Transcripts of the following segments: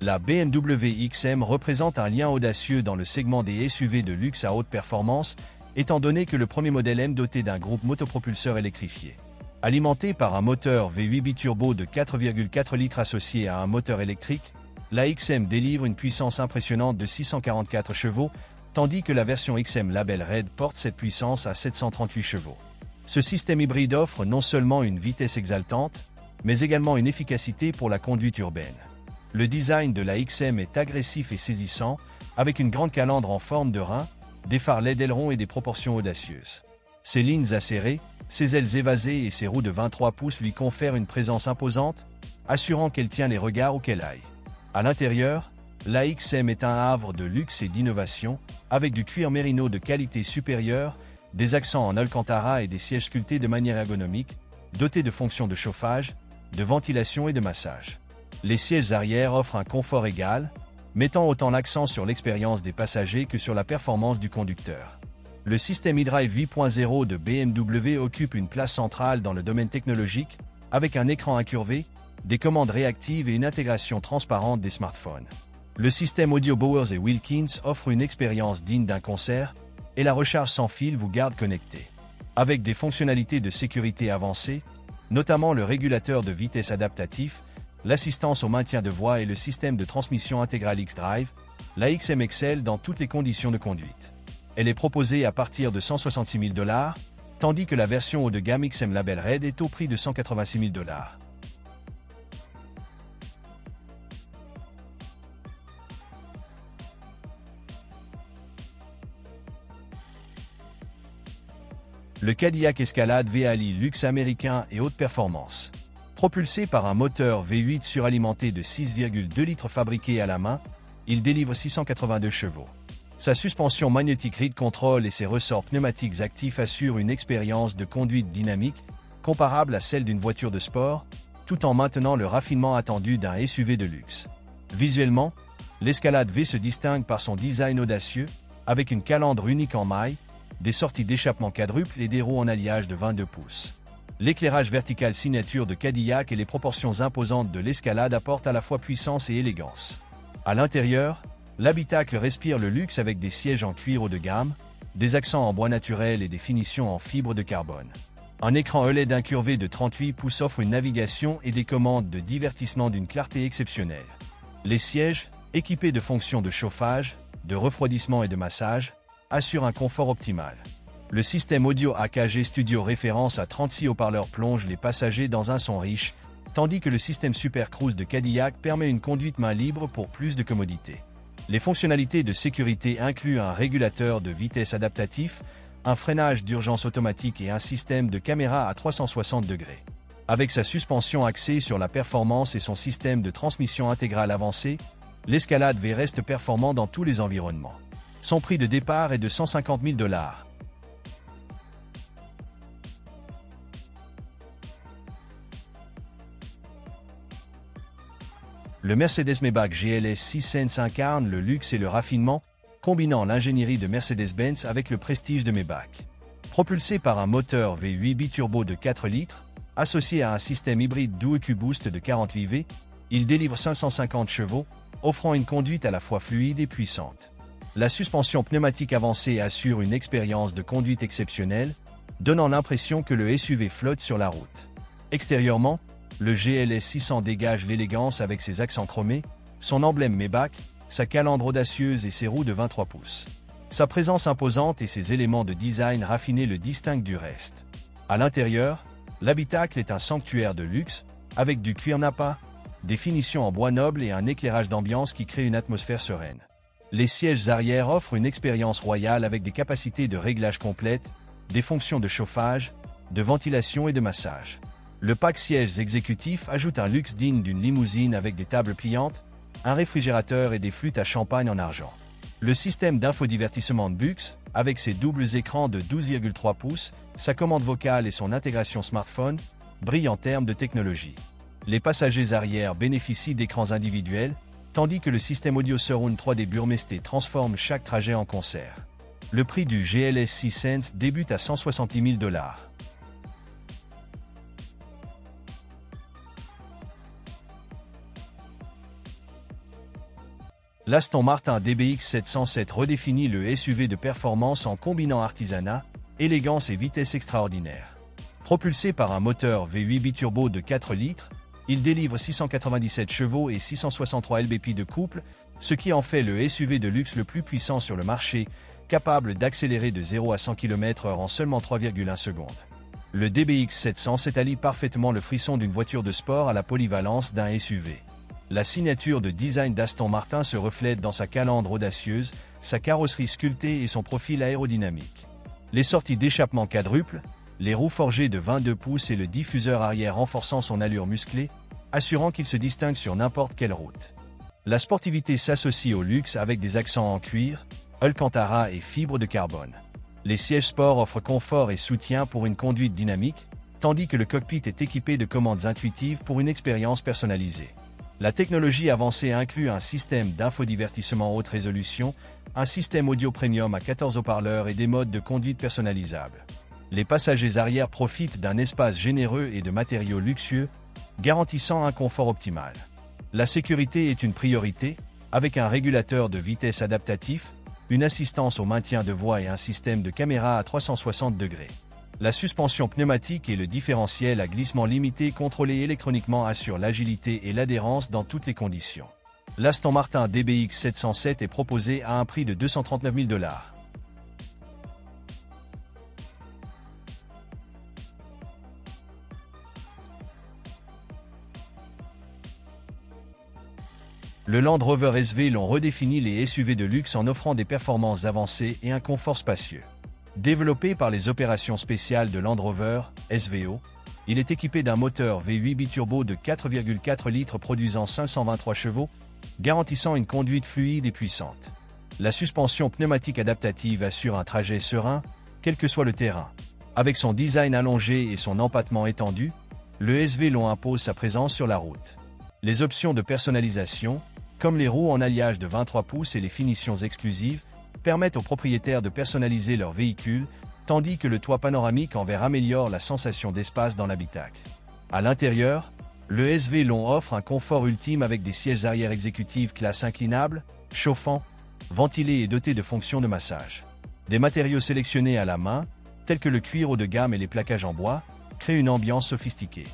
La BMW XM représente un lien audacieux dans le segment des SUV de luxe à haute performance, étant donné que le premier modèle M doté d'un groupe motopropulseur électrifié. Alimenté par un moteur V8 biturbo de 4,4 litres associé à un moteur électrique, la XM délivre une puissance impressionnante de 644 chevaux, tandis que la version XM Label Red porte cette puissance à 738 chevaux. Ce système hybride offre non seulement une vitesse exaltante, mais également une efficacité pour la conduite urbaine. Le design de la XM est agressif et saisissant, avec une grande calandre en forme de rein, des phares LED ailerons et des proportions audacieuses. Ses lignes acérées, ses ailes évasées et ses roues de 23 pouces lui confèrent une présence imposante, assurant qu'elle tient les regards où qu'elle aille. À l'intérieur, la XM est un havre de luxe et d'innovation, avec du cuir mérino de qualité supérieure, des accents en alcantara et des sièges sculptés de manière ergonomique, dotés de fonctions de chauffage, de ventilation et de massage. Les sièges arrière offrent un confort égal, mettant autant l'accent sur l'expérience des passagers que sur la performance du conducteur. Le système eDrive 8.0 de BMW occupe une place centrale dans le domaine technologique, avec un écran incurvé, des commandes réactives et une intégration transparente des smartphones. Le système audio Bowers & Wilkins offre une expérience digne d'un concert, et la recharge sans fil vous garde connecté. Avec des fonctionnalités de sécurité avancées, notamment le régulateur de vitesse adaptatif, l'assistance au maintien de voie et le système de transmission intégrale xDrive, la XM excelle dans toutes les conditions de conduite. Elle est proposée à partir de 166 000 $, tandis que la version haut de gamme XM Label Red est au prix de 186 000 $. Le Cadillac Escalade V allie luxe américain et haute performance. Propulsé par un moteur V8 suralimenté de 6,2 litres fabriqué à la main, il délivre 682 chevaux. Sa suspension magnétique Reed Control et ses ressorts pneumatiques actifs assurent une expérience de conduite dynamique, comparable à celle d'une voiture de sport, tout en maintenant le raffinement attendu d'un SUV de luxe. Visuellement, l'Escalade V se distingue par son design audacieux, avec une calandre unique en maille, des sorties d'échappement quadruples et des roues en alliage de 22 pouces. L'éclairage vertical signature de Cadillac et les proportions imposantes de l'Escalade apportent à la fois puissance et élégance. À l'intérieur, l'habitacle respire le luxe avec des sièges en cuir haut de gamme, des accents en bois naturel et des finitions en fibre de carbone. Un écran OLED incurvé de 38 pouces offre une navigation et des commandes de divertissement d'une clarté exceptionnelle. Les sièges, équipés de fonctions de chauffage, de refroidissement et de massage, assurent un confort optimal. Le système audio AKG Studio référence à 36 haut-parleurs plonge les passagers dans un son riche, tandis que le système Super Cruise de Cadillac permet une conduite main libre pour plus de commodité. Les fonctionnalités de sécurité incluent un régulateur de vitesse adaptatif, un freinage d'urgence automatique et un système de caméra à 360 degrés. Avec sa suspension axée sur la performance et son système de transmission intégrale avancé, l'Escalade V reste performant dans tous les environnements. Son prix de départ est de 150 000 $. Le Mercedes-Maybach GLS 600 incarne le luxe et le raffinement, combinant l'ingénierie de Mercedes-Benz avec le prestige de Maybach. Propulsé par un moteur V8 biturbo de 4 litres, associé à un système hybride Dual EcoBoost de 48 V, il délivre 550 chevaux, offrant une conduite à la fois fluide et puissante. La suspension pneumatique avancée assure une expérience de conduite exceptionnelle, donnant l'impression que le SUV flotte sur la route. Extérieurement, le GLS 600 dégage l'élégance avec ses accents chromés, son emblème Maybach, sa calandre audacieuse et ses roues de 23 pouces. Sa présence imposante et ses éléments de design raffinés le distinguent du reste. À l'intérieur, l'habitacle est un sanctuaire de luxe, avec du cuir nappa, des finitions en bois noble et un éclairage d'ambiance qui crée une atmosphère sereine. Les sièges arrière offrent une expérience royale avec des capacités de réglage complètes, des fonctions de chauffage, de ventilation et de massage. Le pack sièges exécutif ajoute un luxe digne d'une limousine avec des tables pliantes, un réfrigérateur et des flûtes à champagne en argent. Le système d'infodivertissement de Bux, avec ses doubles écrans de 12,3 pouces, sa commande vocale et son intégration smartphone, brille en termes de technologie. Les passagers arrière bénéficient d'écrans individuels, tandis que le système audio Surround 3D Burmester transforme chaque trajet en concert. Le prix du GLS 600 débute à 170 000 $. L'Aston Martin DBX 707 redéfinit le SUV de performance en combinant artisanat, élégance et vitesse extraordinaire. Propulsé par un moteur V8 biturbo de 4 litres, il délivre 697 chevaux et 663 lb de couple, ce qui en fait le SUV de luxe le plus puissant sur le marché, capable d'accélérer de 0 à 100 km/h en seulement 3,1 secondes. Le DBX 707 allie parfaitement le frisson d'une voiture de sport à la polyvalence d'un SUV. La signature de design d'Aston Martin se reflète dans sa calandre audacieuse, sa carrosserie sculptée et son profil aérodynamique. Les sorties d'échappement quadruples, les roues forgées de 22 pouces et le diffuseur arrière renforçant son allure musclée, assurant qu'il se distingue sur n'importe quelle route. La sportivité s'associe au luxe avec des accents en cuir, alcantara et fibres de carbone. Les sièges sport offrent confort et soutien pour une conduite dynamique, tandis que le cockpit est équipé de commandes intuitives pour une expérience personnalisée. La technologie avancée inclut un système d'infodivertissement haute résolution, un système audio premium à 14 haut-parleurs et des modes de conduite personnalisables. Les passagers arrière profitent d'un espace généreux et de matériaux luxueux, garantissant un confort optimal. La sécurité est une priorité, avec un régulateur de vitesse adaptatif, une assistance au maintien de voie et un système de caméra à 360 degrés. La suspension pneumatique et le différentiel à glissement limité contrôlé électroniquement assurent l'agilité et l'adhérence dans toutes les conditions. L'Aston Martin DBX 707 est proposé à un prix de 239 000 $. Le Land Rover SV l'ont redéfini les SUV de luxe en offrant des performances avancées et un confort spacieux. Développé par les opérations spéciales de Land Rover, SVO, il est équipé d'un moteur V8 biturbo de 4,4 litres produisant 523 chevaux, garantissant une conduite fluide et puissante. La suspension pneumatique adaptative assure un trajet serein, quel que soit le terrain. Avec son design allongé et son empattement étendu, le SV Long impose sa présence sur la route. Les options de personnalisation, comme les roues en alliage de 23 pouces et les finitions exclusives, permettent aux propriétaires de personnaliser leur véhicule, tandis que le toit panoramique en verre améliore la sensation d'espace dans l'habitacle. À l'intérieur, le SV Long offre un confort ultime avec des sièges arrière exécutifs classe inclinables, chauffants, ventilés et dotés de fonctions de massage. Des matériaux sélectionnés à la main, tels que le cuir haut de gamme et les plaquages en bois, créent une ambiance sophistiquée.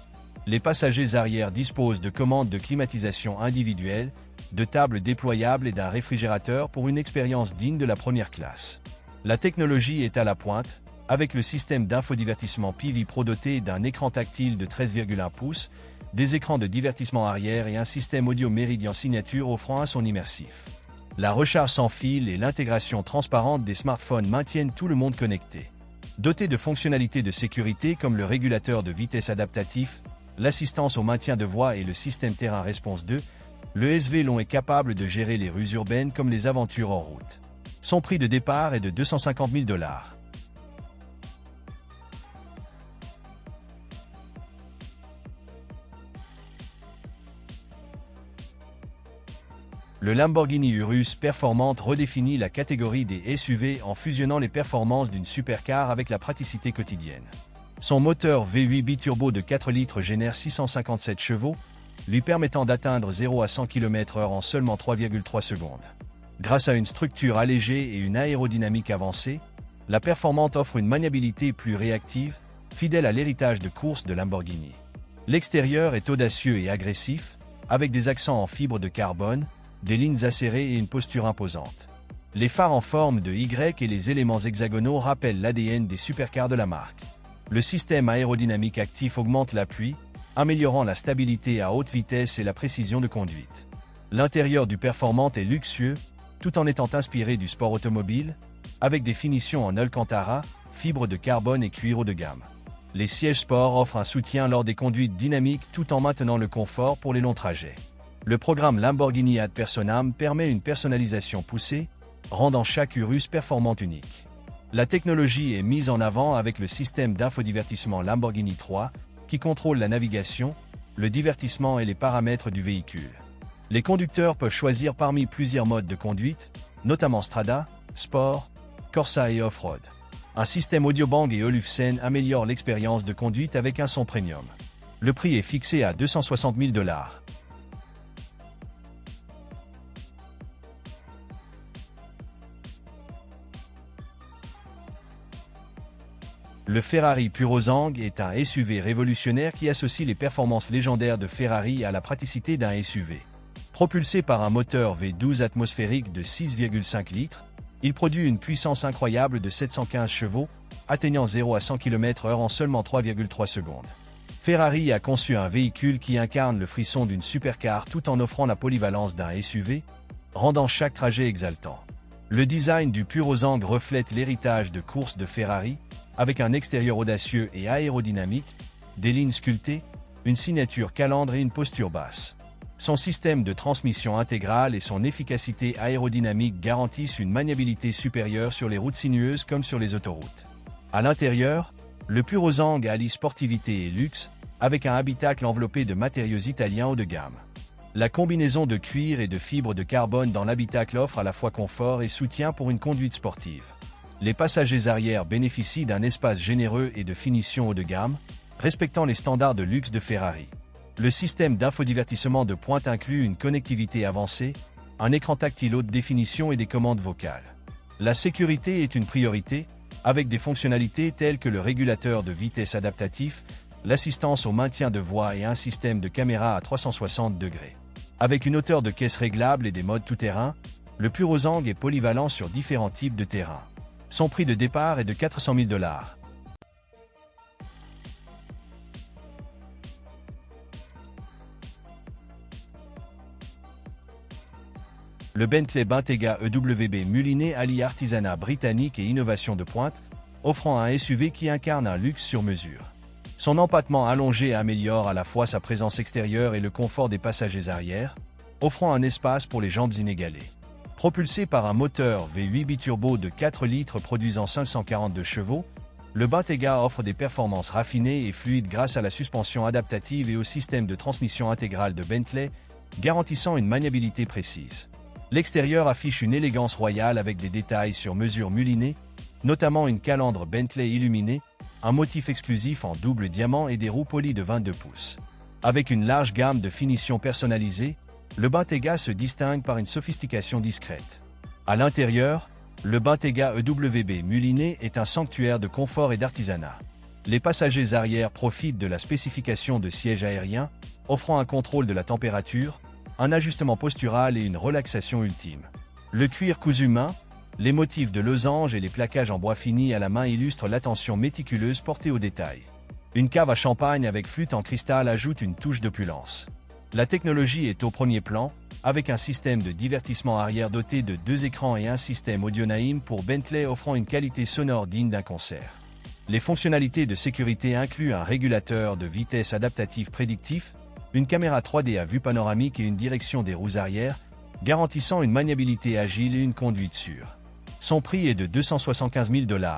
Les passagers arrière disposent de commandes de climatisation individuelles, de tables déployables et d'un réfrigérateur pour une expérience digne de la première classe. La technologie est à la pointe, avec le système d'infodivertissement PV Pro doté d'un écran tactile de 13,1 pouces, des écrans de divertissement arrière et un système audio Meridian Signature offrant un son immersif. La recharge sans fil et l'intégration transparente des smartphones maintiennent tout le monde connecté. Doté de fonctionnalités de sécurité comme le régulateur de vitesse adaptatif, l'assistance au maintien de voie et le système Terrain Response 2, le SV Long est capable de gérer les rues urbaines comme les aventures hors route. Son prix de départ est de 250 000 $. Le Lamborghini Urus Performante redéfinit la catégorie des SUV en fusionnant les performances d'une supercar avec la praticité quotidienne. Son moteur V8 biturbo de 4 litres génère 657 chevaux, lui permettant d'atteindre 0 à 100 km/h en seulement 3,3 secondes. Grâce à une structure allégée et une aérodynamique avancée, la Performante offre une maniabilité plus réactive, fidèle à l'héritage de course de Lamborghini. L'extérieur est audacieux et agressif, avec des accents en fibre de carbone, des lignes acérées et une posture imposante. Les phares en forme de Y et les éléments hexagonaux rappellent l'ADN des supercars de la marque. Le système aérodynamique actif augmente l'appui, améliorant la stabilité à haute vitesse et la précision de conduite. L'intérieur du Performante est luxueux, tout en étant inspiré du sport automobile, avec des finitions en alcantara, fibres de carbone et cuir haut de gamme. Les sièges sport offrent un soutien lors des conduites dynamiques tout en maintenant le confort pour les longs trajets. Le programme Lamborghini Ad Personam permet une personnalisation poussée, rendant chaque Urus performante unique. La technologie est mise en avant avec le système d'infodivertissement Lamborghini 3, qui contrôle la navigation, le divertissement et les paramètres du véhicule. Les conducteurs peuvent choisir parmi plusieurs modes de conduite, notamment Strada, Sport, Corsa et Off-Road. Un système audio-bang et Olufsen améliore l'expérience de conduite avec un son premium. Le prix est fixé à 260 000 $. Le Ferrari Purozang est un SUV révolutionnaire qui associe les performances légendaires de Ferrari à la praticité d'un SUV. Propulsé par un moteur V12 atmosphérique de 6,5 litres, il produit une puissance incroyable de 715 chevaux, atteignant 0 à 100 km/h en seulement 3,3 secondes. Ferrari a conçu un véhicule qui incarne le frisson d'une supercar tout en offrant la polyvalence d'un SUV, rendant chaque trajet exaltant. Le design du Purozang reflète l'héritage de course de Ferrari, avec un extérieur audacieux et aérodynamique, des lignes sculptées, une signature calandre et une posture basse. Son système de transmission intégrale et son efficacité aérodynamique garantissent une maniabilité supérieure sur les routes sinueuses comme sur les autoroutes. À l'intérieur, le Purozang allie sportivité et luxe, avec un habitacle enveloppé de matériaux italiens haut de gamme. La combinaison de cuir et de fibres de carbone dans l'habitacle offre à la fois confort et soutien pour une conduite sportive. Les passagers arrière bénéficient d'un espace généreux et de finition haut de gamme, respectant les standards de luxe de Ferrari. Le système d'infodivertissement de pointe inclut une connectivité avancée, un écran tactile haute définition et des commandes vocales. La sécurité est une priorité, avec des fonctionnalités telles que le régulateur de vitesse adaptatif, l'assistance au maintien de voie et un système de caméra à 360 degrés. Avec une hauteur de caisse réglable et des modes tout-terrain, le Purozang est polyvalent sur différents types de terrain. Son prix de départ est de 400 000 $. Le Bentley Bentayga EWB Muliné allie artisanat britannique et innovation de pointe, offrant un SUV qui incarne un luxe sur mesure. Son empattement allongé améliore à la fois sa présence extérieure et le confort des passagers arrière, offrant un espace pour les jambes inégalées. Propulsé par un moteur V8 biturbo de 4 litres produisant 542 chevaux, le Bentayga offre des performances raffinées et fluides grâce à la suspension adaptative et au système de transmission intégrale de Bentley, garantissant une maniabilité précise. L'extérieur affiche une élégance royale avec des détails sur mesure mulinés, notamment une calandre Bentley illuminée, un motif exclusif en double diamant et des roues polies de 22 pouces. Avec une large gamme de finitions personnalisées, le Bentayga se distingue par une sophistication discrète. À l'intérieur, le Bentayga EWB Muliné est un sanctuaire de confort et d'artisanat. Les passagers arrière profitent de la spécification de sièges aériens, offrant un contrôle de la température, un ajustement postural et une relaxation ultime. Le cuir cousu main, les motifs de losange et les plaquages en bois fini à la main illustrent l'attention méticuleuse portée aux détails. Une cave à champagne avec flûte en cristal ajoute une touche d'opulence. La technologie est au premier plan, avec un système de divertissement arrière doté de 2 écrans et un système Audionaim pour Bentley offrant une qualité sonore digne d'un concert. Les fonctionnalités de sécurité incluent un régulateur de vitesse adaptatif prédictif, une caméra 3D à vue panoramique et une direction des roues arrière, garantissant une maniabilité agile et une conduite sûre. Son prix est de 275 000 $.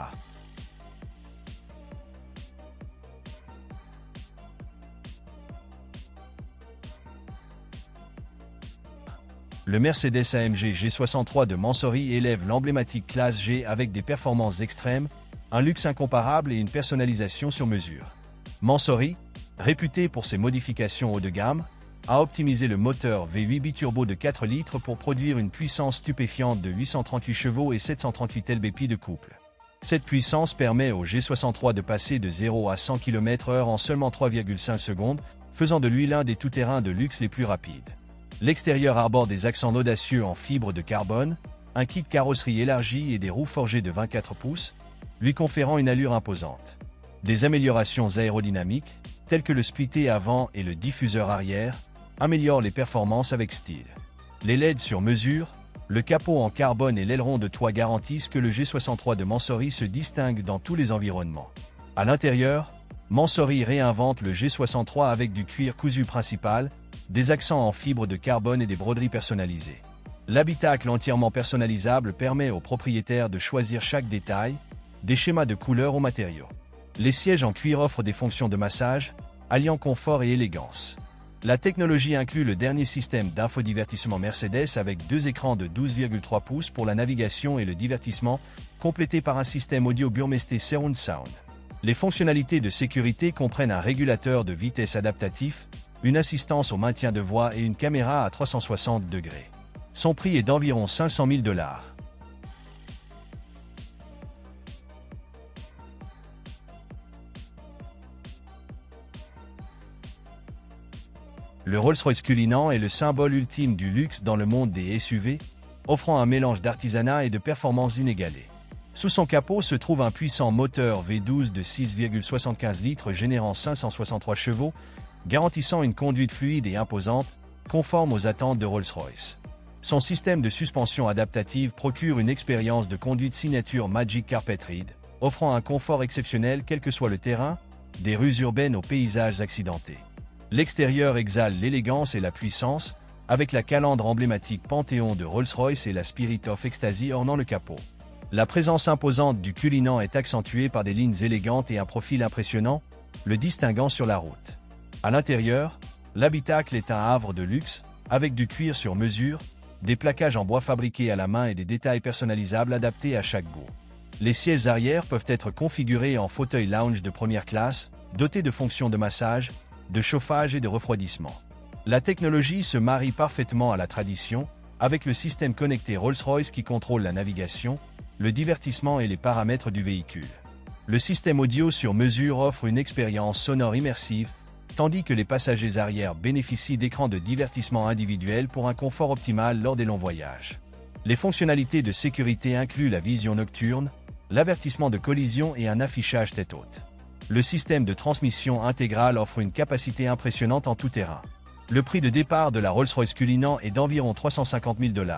Le Mercedes-AMG G63 de Mansory élève l'emblématique classe G avec des performances extrêmes, un luxe incomparable et une personnalisation sur mesure. Mansory, réputé pour ses modifications haut de gamme, a optimisé le moteur V8 biturbo de 4 litres pour produire une puissance stupéfiante de 838 chevaux et 738 lb-ps de couple. Cette puissance permet au G63 de passer de 0 à 100 km/h en seulement 3,5 secondes, faisant de lui l'un des tout-terrains de luxe les plus rapides. L'extérieur arbore des accents audacieux en fibre de carbone, un kit carrosserie élargi et des roues forgées de 24 pouces, lui conférant une allure imposante. Des améliorations aérodynamiques, telles que le splitté avant et le diffuseur arrière, améliorent les performances avec style. Les LED sur mesure, le capot en carbone et l'aileron de toit garantissent que le G63 de Mansory se distingue dans tous les environnements. À l'intérieur, Mansory réinvente le G63 avec du cuir cousu principal, des accents en fibre de carbone et des broderies personnalisées. L'habitacle entièrement personnalisable permet aux propriétaires de choisir chaque détail, des schémas de couleurs aux matériaux. Les sièges en cuir offrent des fonctions de massage, alliant confort et élégance. La technologie inclut le dernier système d'infodivertissement Mercedes avec 2 écrans de 12,3 pouces pour la navigation et le divertissement, complété par un système audio Burmester Surround Sound. Les fonctionnalités de sécurité comprennent un régulateur de vitesse adaptatif, une assistance au maintien de voie et une caméra à 360 degrés. Son prix est d'environ 500 000 $. Le Rolls-Royce Cullinan est le symbole ultime du luxe dans le monde des SUV, offrant un mélange d'artisanat et de performances inégalées. Sous son capot se trouve un puissant moteur V12 de 6,75 litres générant 563 chevaux, garantissant une conduite fluide et imposante, conforme aux attentes de Rolls-Royce. Son système de suspension adaptative procure une expérience de conduite signature Magic Carpet Ride, offrant un confort exceptionnel quel que soit le terrain, des rues urbaines aux paysages accidentés. L'extérieur exhale l'élégance et la puissance, avec la calandre emblématique Panthéon de Rolls-Royce et la Spirit of Ecstasy ornant le capot. La présence imposante du Cullinan est accentuée par des lignes élégantes et un profil impressionnant, le distinguant sur la route. À l'intérieur, l'habitacle est un havre de luxe, avec du cuir sur mesure, des plaquages en bois fabriqués à la main et des détails personnalisables adaptés à chaque goût. Les sièges arrière peuvent être configurés en fauteuil lounge de première classe, dotés de fonctions de massage, de chauffage et de refroidissement. La technologie se marie parfaitement à la tradition, avec le système connecté Rolls-Royce qui contrôle la navigation, le divertissement et les paramètres du véhicule. Le système audio sur mesure offre une expérience sonore immersive, tandis que les passagers arrière bénéficient d'écrans de divertissement individuels pour un confort optimal lors des longs voyages. Les fonctionnalités de sécurité incluent la vision nocturne, l'avertissement de collision et un affichage tête-haute. Le système de transmission intégrale offre une capacité impressionnante en tout terrain. Le prix de départ de la Rolls-Royce Cullinan est d'environ 350 000 $.